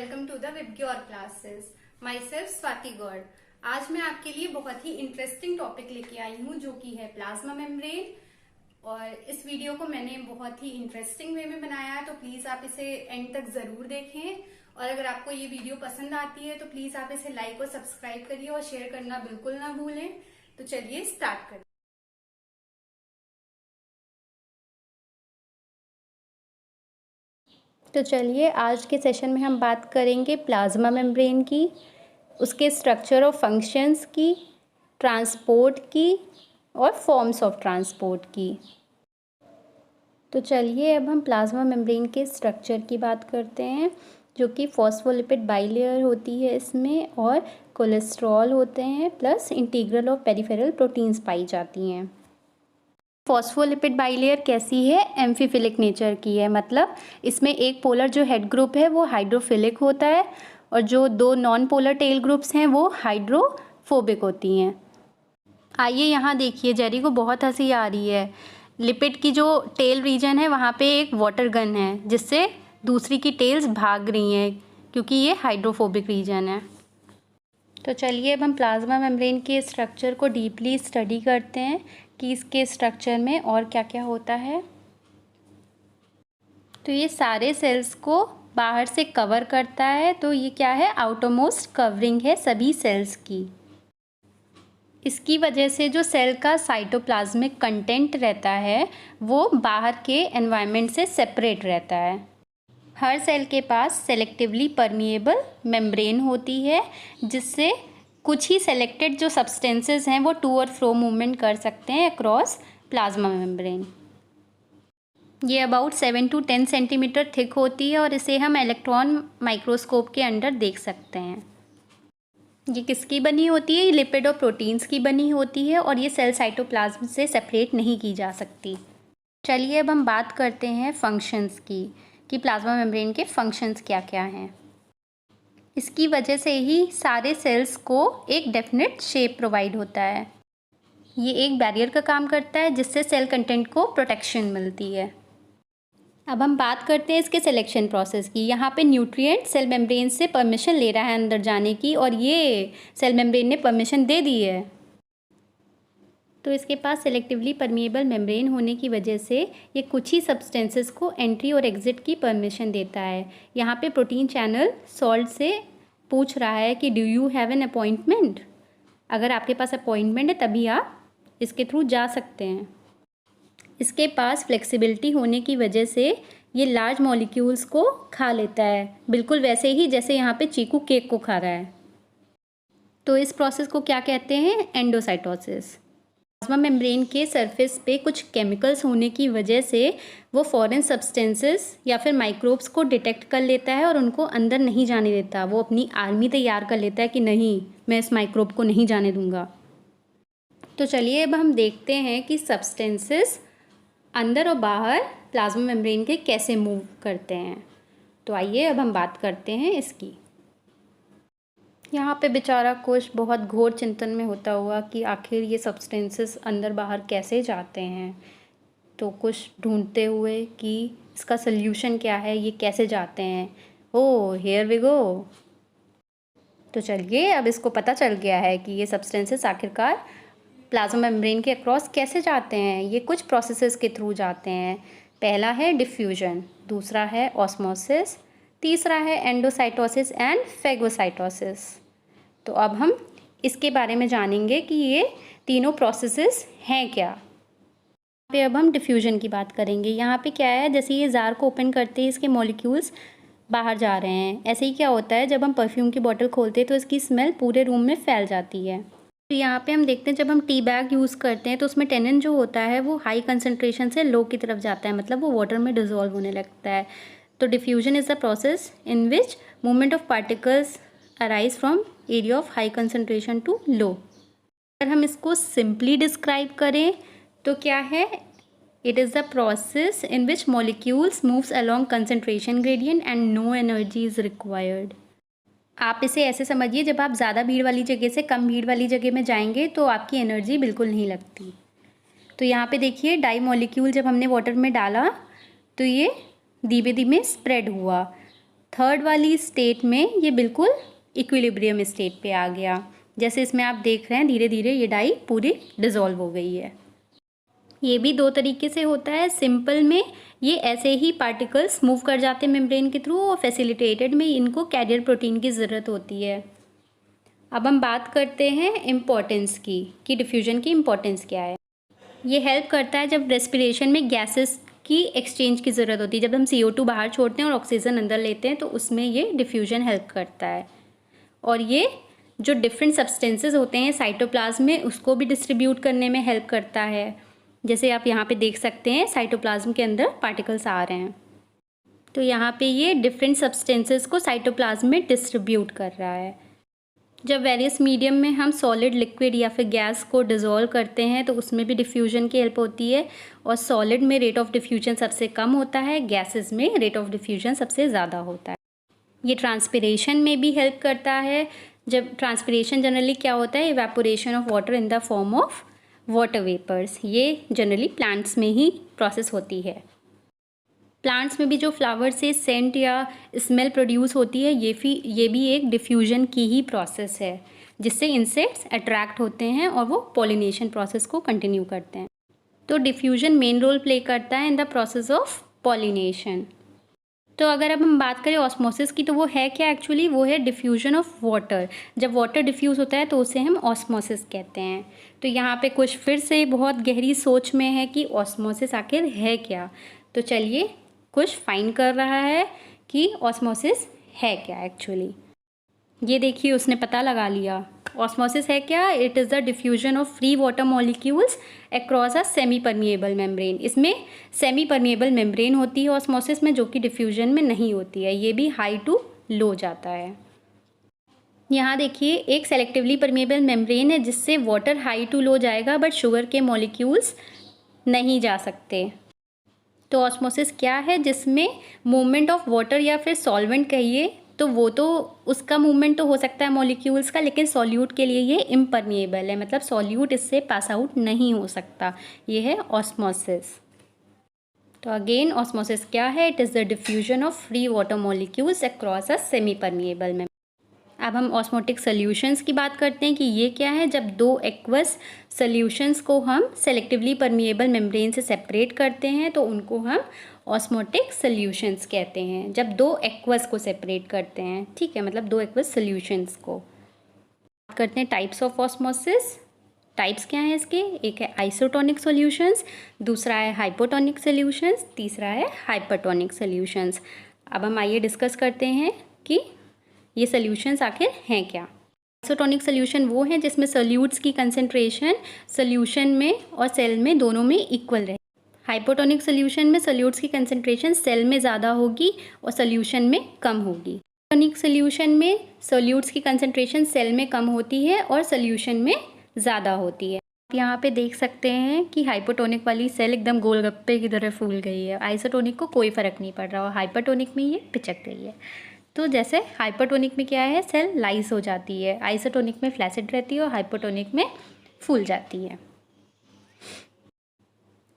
Welcome to the VIBGYOR classes. Myself Swati Gaur. आज मैं आपके लिए बहुत ही इंटरेस्टिंग टॉपिक लेके आई हूँ जो कि है प्लाज्मा मेम्ब्रेन। और इस वीडियो को मैंने बहुत ही इंटरेस्टिंग वे में बनाया है, तो प्लीज आप इसे एंड तक जरूर देखें। और अगर आपको ये वीडियो पसंद आती है तो प्लीज आप इसे लाइक और सब्सक्राइब करिए और शेयर करना बिल्कुल ना भूलें। तो चलिए स्टार्ट करें। तो चलिए आज के सेशन में हम बात करेंगे प्लाज्मा मेम्ब्रेन की, उसके स्ट्रक्चर और फंक्शंस की, ट्रांसपोर्ट की और फॉर्म्स ऑफ ट्रांसपोर्ट की। तो चलिए अब हम प्लाज्मा मेम्ब्रेन के स्ट्रक्चर की बात करते हैं, जो कि फॉस्फोलिपिड बाइलेयर होती है इसमें, और कोलेस्ट्रॉल होते हैं, प्लस इंटीग्रल और पेरिफेरल प्रोटीन्स पाई जाती हैं। फॉस्फोलिपिड बाइलेयर कैसी है? एम्फीफिलिक नेचर की है, मतलब इसमें एक पोलर जो हेड ग्रुप है वो हाइड्रोफिलिक होता है और जो दो नॉन पोलर टेल ग्रुप्स हैं वो हाइड्रोफोबिक होती हैं। आइए यहाँ देखिए, जेरी को बहुत हंसी आ रही है। लिपिड की जो टेल रीजन है वहाँ पे एक वाटर गन है जिससे दूसरी की टेल्स भाग रही हैं, क्योंकि ये हाइड्रोफोबिक रीजन है। तो चलिए अब हम प्लाज्मा मेम्ब्रेन के स्ट्रक्चर को डीपली स्टडी करते हैं कि इसके स्ट्रक्चर में और क्या क्या होता है। तो ये सारे सेल्स को बाहर से कवर करता है, तो ये क्या है? आउटरमोस्ट कवरिंग है सभी सेल्स की। इसकी वजह से जो सेल का साइटोप्लाज्मिक कंटेंट रहता है वो बाहर के एनवायरनमेंट से सेपरेट रहता है। हर सेल के पास सेलेक्टिवली परमिएबल मेम्ब्रेन होती है, जिससे कुछ ही सेलेक्टेड जो सब्सटेंसेस हैं वो टू और फ्रो मूवमेंट कर सकते हैं अक्रॉस प्लाज्मा मेम्ब्रेन। ये अबाउट 7 to 10 सेंटीमीटर थिक होती है और इसे हम इलेक्ट्रॉन माइक्रोस्कोप के अंडर देख सकते हैं। ये किसकी बनी होती है? ये लिपिड और प्रोटीन्स की बनी होती है और ये सेल साइटोप्लाज्म से सेपरेट नहीं की जा सकती। चलिए अब हम बात करते हैं फंक्शंस की, कि प्लाज्मा मेम्ब्रेन के फंक्शंस क्या क्या हैं। इसकी वजह से ही सारे सेल्स को एक डेफिनेट शेप प्रोवाइड होता है। ये एक बैरियर का काम करता है जिससे सेल कंटेंट को प्रोटेक्शन मिलती है। अब हम बात करते हैं इसके सिलेक्शन प्रोसेस की। यहाँ पे न्यूट्रिएंट सेल मेम्ब्रेन से परमिशन ले रहा है अंदर जाने की, और ये सेल मेम्ब्रेन ने परमिशन दे दी है। तो इसके पास सेलेक्टिवली परमिएबल मेम्ब्रेन होने की वजह से ये कुछ ही सब्सटेंसेस को एंट्री और एग्जिट की परमिशन देता है। यहाँ पे प्रोटीन चैनल सॉल्ट से पूछ रहा है कि do you have an appointment. अगर आपके पास अपॉइंटमेंट है तभी आप इसके थ्रू जा सकते हैं। इसके पास फ्लेक्सिबिलिटी होने की वजह से ये लार्ज मॉलिक्यूल्स को खा लेता है, बिल्कुल वैसे ही जैसे यहाँ पे चीकू केक को खा रहा है। तो इस प्रोसेस को क्या कहते हैं? एंडोसाइटोसिस। प्लाज्मा मेम्ब्रेन के सरफेस पे कुछ केमिकल्स होने की वजह से वो फॉरेन सब्सटेंसेस या फिर माइक्रोब्स को डिटेक्ट कर लेता है और उनको अंदर नहीं जाने देता। वो अपनी आर्मी तैयार कर लेता है कि नहीं, मैं इस माइक्रोब को नहीं जाने दूंगा। तो चलिए अब हम देखते हैं कि सब्सटेंसेस अंदर और बाहर प्लाज्मा मेम्ब्रेन के कैसे मूव करते हैं। तो आइए अब हम बात करते हैं इसकी। यहाँ पे बेचारा कुश बहुत घोर चिंतन में होता हुआ कि आखिर ये सब्सटेंसेस अंदर बाहर कैसे जाते हैं। तो कुछ ढूंढते हुए कि इसका सल्यूशन क्या है, ये कैसे जाते हैं। Oh here we go. तो चलिए अब इसको पता चल गया है कि ये सब्सटेंसेस आखिरकार प्लाज्मा मेम्ब्रेन के अक्रॉस कैसे जाते हैं। ये कुछ प्रोसेसेस के थ्रू जाते हैं। पहला है डिफ्यूजन, दूसरा है ऑस्मोसिस, तीसरा है एंडोसाइटोसिस एंड फेगोसाइटोसिस। तो अब हम इसके बारे में जानेंगे कि ये तीनों प्रोसेसेस हैं क्या। यहाँ पे अब हम डिफ्यूजन की बात करेंगे। यहाँ पे क्या है, जैसे ये जार को ओपन करते हैं इसके मॉलिक्यूल्स बाहर जा रहे हैं। ऐसे ही क्या होता है, जब हम परफ्यूम की बॉटल खोलते हैं तो इसकी स्मेल पूरे रूम में फैल जाती है। तो यहाँ पे हम देखते हैं जब हम टी बैग यूज़ करते हैं तो उसमें टेनिन जो होता है वो हाई कंसनट्रेशन से लो की तरफ जाता है, मतलब वो वाटर में डिजोल्व होने लगता है। तो diffusion is the process in which movement of particles arise from area of high concentration to low. अगर हम इसको सिंपली डिस्क्राइब करें तो क्या है, it is the process in which molecules moves along concentration gradient and no energy is required. आप इसे ऐसे समझिए, जब आप ज़्यादा भीड़ वाली जगह से कम भीड़ वाली जगह में जाएंगे तो आपकी एनर्जी बिल्कुल नहीं लगती। तो यहाँ पे देखिए डाई मॉलिक्यूल जब हमने वाटर में डाला तो ये धीमे धीमे स्प्रेड हुआ। थर्ड वाली स्टेट में ये बिल्कुल इक्विलिब्रियम स्टेट पे आ गया। जैसे इसमें आप देख रहे हैं धीरे धीरे ये डाई पूरी डिज़ोल्व हो गई है। ये भी दो तरीके से होता है। सिंपल में ये ऐसे ही पार्टिकल्स मूव कर जाते हैं मेम्ब्रेन के थ्रू, और फैसिलिटेटेड में इनको कैरियर प्रोटीन की ज़रूरत होती है। अब हम बात करते हैं इम्पोर्टेंस की, कि डिफ्यूजन की इम्पोर्टेंस क्या है। ये हेल्प करता है जब रेस्पिरेशन में गैसेस की एक्सचेंज की ज़रूरत होती है। जब हम CO2 बाहर छोड़ते हैं और ऑक्सीजन अंदर लेते हैं तो उसमें ये डिफ्यूजन हेल्प करता है। और ये जो डिफरेंट सब्सटेंसेस होते हैं साइटोप्लाज्म में, उसको भी डिस्ट्रीब्यूट करने में हेल्प करता है। जैसे आप यहाँ पे देख सकते हैं साइटोप्लाज्म के अंदर पार्टिकल्स आ रहे हैं, तो यहाँ पे ये डिफरेंट सब्सटेंसेस को साइटोप्लाज्म में डिस्ट्रीब्यूट कर रहा है। जब वेरियस मीडियम में हम सॉलिड, लिक्विड या फिर गैस को डिज़ोल्व करते हैं तो उसमें भी डिफ्यूजन की हेल्प होती है। और सॉलिड में रेट ऑफ डिफ्यूजन सबसे कम होता है, गैसेस में रेट ऑफ डिफ्यूजन सबसे ज़्यादा होता है। ये ट्रांसपिरेशन में भी हेल्प करता है। जब ट्रांसपिरेशन जनरली क्या होता है, evaporation of water in the form of water vapours. ये जनरली प्लांट्स में ही प्रोसेस होती है। प्लांट्स में भी जो फ्लावर से सेंट या स्मेल प्रोड्यूस होती है, ये भी एक डिफ्यूजन की ही प्रोसेस है, जिससे इंसेक्ट्स अट्रैक्ट होते हैं और वो पॉलिनेशन प्रोसेस को कंटिन्यू करते हैं। तो डिफ्यूजन मेन रोल प्ले करता है in the process of pollination. तो अगर अब हम बात करें ऑस्मोसिस की, तो वो है क्या एक्चुअली, वो है डिफ्यूजन ऑफ वाटर। जब वाटर डिफ्यूज़ होता है तो उसे हम ऑस्मोसिस कहते हैं। तो यहाँ पे कुछ फिर से बहुत गहरी सोच में है कि ऑस्मोसिस आखिर है क्या। तो चलिए कुछ फाइंड कर रहा है कि ऑस्मोसिस है क्या एक्चुअली। ये देखिए उसने पता लगा लिया। ऑस्मोसिस है क्या, it is the diffusion of free water molecules across a semi permeable membrane. इसमें सेमी परमिएबल मेम्ब्रेन होती है ऑस्मोसिस में, जो कि डिफ्यूजन में नहीं होती है। ये भी हाई टू लो जाता है। यहाँ देखिए एक सेलेक्टिवली परमिएबल मेम्ब्रेन है जिससे वाटर हाई टू लो जाएगा, बट शुगर के मॉलिक्यूल्स नहीं जा सकते। तो ऑस्मोसिस क्या है, जिसमें मूवमेंट ऑफ वाटर या फिर सॉल्वेंट कहिए, तो वो तो उसका मूवमेंट तो हो सकता है मॉलिक्यूल्स का, लेकिन सॉल्यूट के लिए ये इम्परमिएबल है, मतलब सॉल्यूट इससे पास आउट नहीं हो सकता। ये है ऑस्मोसिस। तो अगेन ऑस्मोसिस क्या है, it is the diffusion of free water molecules across a semi permeable में। अब हम ऑस्मोटिक सॉल्यूशंस की बात करते हैं कि ये क्या है। जब दो एक्वस सॉल्यूशंस को हम सेलेक्टिवली परमिएबल मेम्ब्रेन से सेपरेट करते हैं तो उनको हम ऑस्मोटिक सॉल्यूशंस कहते हैं। जब दो एक्वस को सेपरेट करते हैं, ठीक है, मतलब दो एक्वस सॉल्यूशंस को। बात करते हैं टाइप्स ऑफ ऑस्मोसिस। टाइप्स क्या हैं इसके, एक है आइसोटोनिक सॉल्यूशंस, दूसरा है हाइपोटोनिक सॉल्यूशंस, तीसरा है हाइपरटोनिक सॉल्यूशंस। अब हम आइए डिस्कस करते हैं कि ये सॉल्यूशंस आखिर हैं क्या। आइसोटोनिक सॉल्यूशन वो हैं जिसमें सॉल्यूट्स की कंसंट्रेशन सॉल्यूशन में और सेल में दोनों में इक्वल रहे। हाइपोटोनिक सॉल्यूशन में सॉल्यूट्स की कंसंट्रेशन सेल में ज़्यादा होगी और सॉल्यूशन में कम होगी। टोनिक सॉल्यूशन में सॉल्यूट्स की कंसंट्रेशन सेल में कम होती है और सॉल्यूशन में ज़्यादा होती है। आप यहाँ पे देख सकते हैं कि हाइपोटोनिक वाली सेल एकदम गोलगप्पे की तरह फूल गई है। आइसोटोनिक को कोई फ़र्क नहीं पड़ रहा और हाइपरटोनिक में ये पिचक गई है। तो जैसे हाइपरटोनिक में क्या है, सेल लाइस हो जाती है, आइसोटोनिक में फ्लैसिड रहती है और हाइपोटोनिक में फूल जाती है।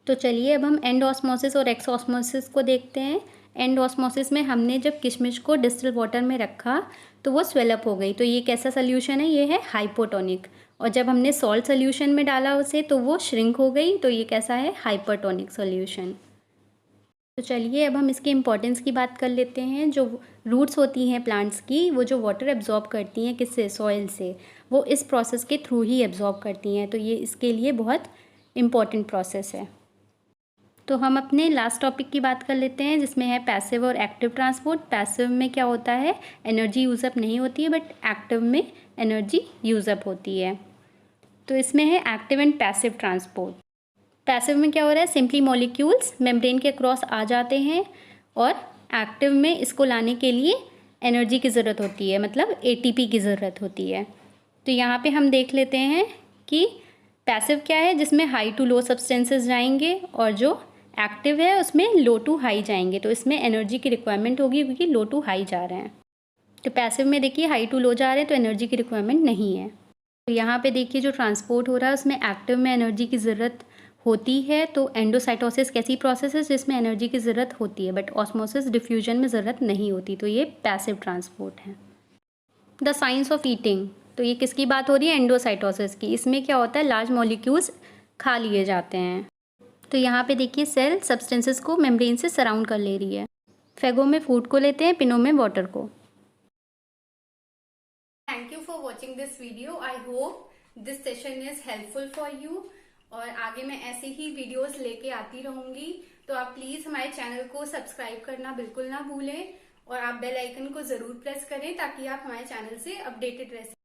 तो चलिए अब हम एंड ऑस्मोसिस और एक्स ऑस्मोसिस को देखते हैं। एंड ऑस्मोसिस में हमने जब किशमिश को डिस्टिल वाटर में रखा तो वो स्वेलअप हो गई, तो ये कैसा सोल्यूशन है, ये है हाइपोटोनिक। और जब हमने सॉल्ट सोल्यूशन में डाला उसे तो वो श्रिंक हो गई, तो ये कैसा है, हाइपरटोनिक सोल्यूशन। तो चलिए अब हम इसकी इम्पोर्टेंस की बात कर लेते हैं। जो रूट्स होती हैं प्लांट्स की, वो जो वाटर एब्जॉर्ब करती हैं किससे, सॉइल से, वो इस प्रोसेस के थ्रू ही एब्जॉर्ब करती हैं। तो ये इसके लिए बहुत इम्पॉर्टेंट प्रोसेस है। तो हम अपने लास्ट टॉपिक की बात कर लेते हैं जिसमें है पैसिव और एक्टिव ट्रांसपोर्ट। पैसिव में क्या होता है, एनर्जी यूज़अप नहीं होती है, बट एक्टिव में एनर्जी यूज़अप होती है। तो इसमें है active and passive transport. Passive में क्या हो रहा है, सिंपली मॉलिक्यूल्स मेम्ब्रेन के क्रॉस आ जाते हैं, और एक्टिव में इसको लाने के लिए एनर्जी की ज़रूरत होती है, मतलब ATP की ज़रूरत होती है। तो यहाँ पे हम देख लेते हैं कि पैसिव क्या है, जिसमें हाई टू लो सब्सटेंसेस जाएंगे, और जो एक्टिव है उसमें लो टू हाई जाएंगे। तो इसमें एनर्जी की रिक्वायरमेंट होगी क्योंकि लो टू हाई जा रहे हैं। तो पैसिव में देखिए हाई टू लो जा रहे हैं तो एनर्जी की रिक्वायरमेंट नहीं है। तो यहाँ पे देखिए जो ट्रांसपोर्ट हो रहा है उसमें एक्टिव में एनर्जी की ज़रूरत होती है। तो एंडोसाइटोसिस कैसी प्रोसेस है जिसमें एनर्जी की ज़रूरत होती है, बट ऑस्मोसिस डिफ्यूजन में ज़रूरत नहीं होती, तो ये पैसिव ट्रांसपोर्ट है। द साइंस ऑफ ईटिंग, तो ये किसकी बात हो रही है? एंडोसाइटोसिस की। इसमें क्या होता है, लार्ज मॉलिक्यूल्स खा लिए जाते हैं। तो यहाँ पे देखिए सेल सब्सटेंसेस को मेम्ब्रेन से सराउंड कर ले रही है। फेगो में फूड को लेते हैं, पिनो में वाटर को। Thank you for watching this video. I hope this session is helpful for you, और आगे मैं ऐसे ही वीडियोस लेके आती रहूंगी। तो आप प्लीज हमारे चैनल को सब्सक्राइब करना बिल्कुल ना भूलें, और आप बेल आइकन को जरूर प्रेस करें ताकि आप हमारे चैनल से अपडेटेड रह सकें।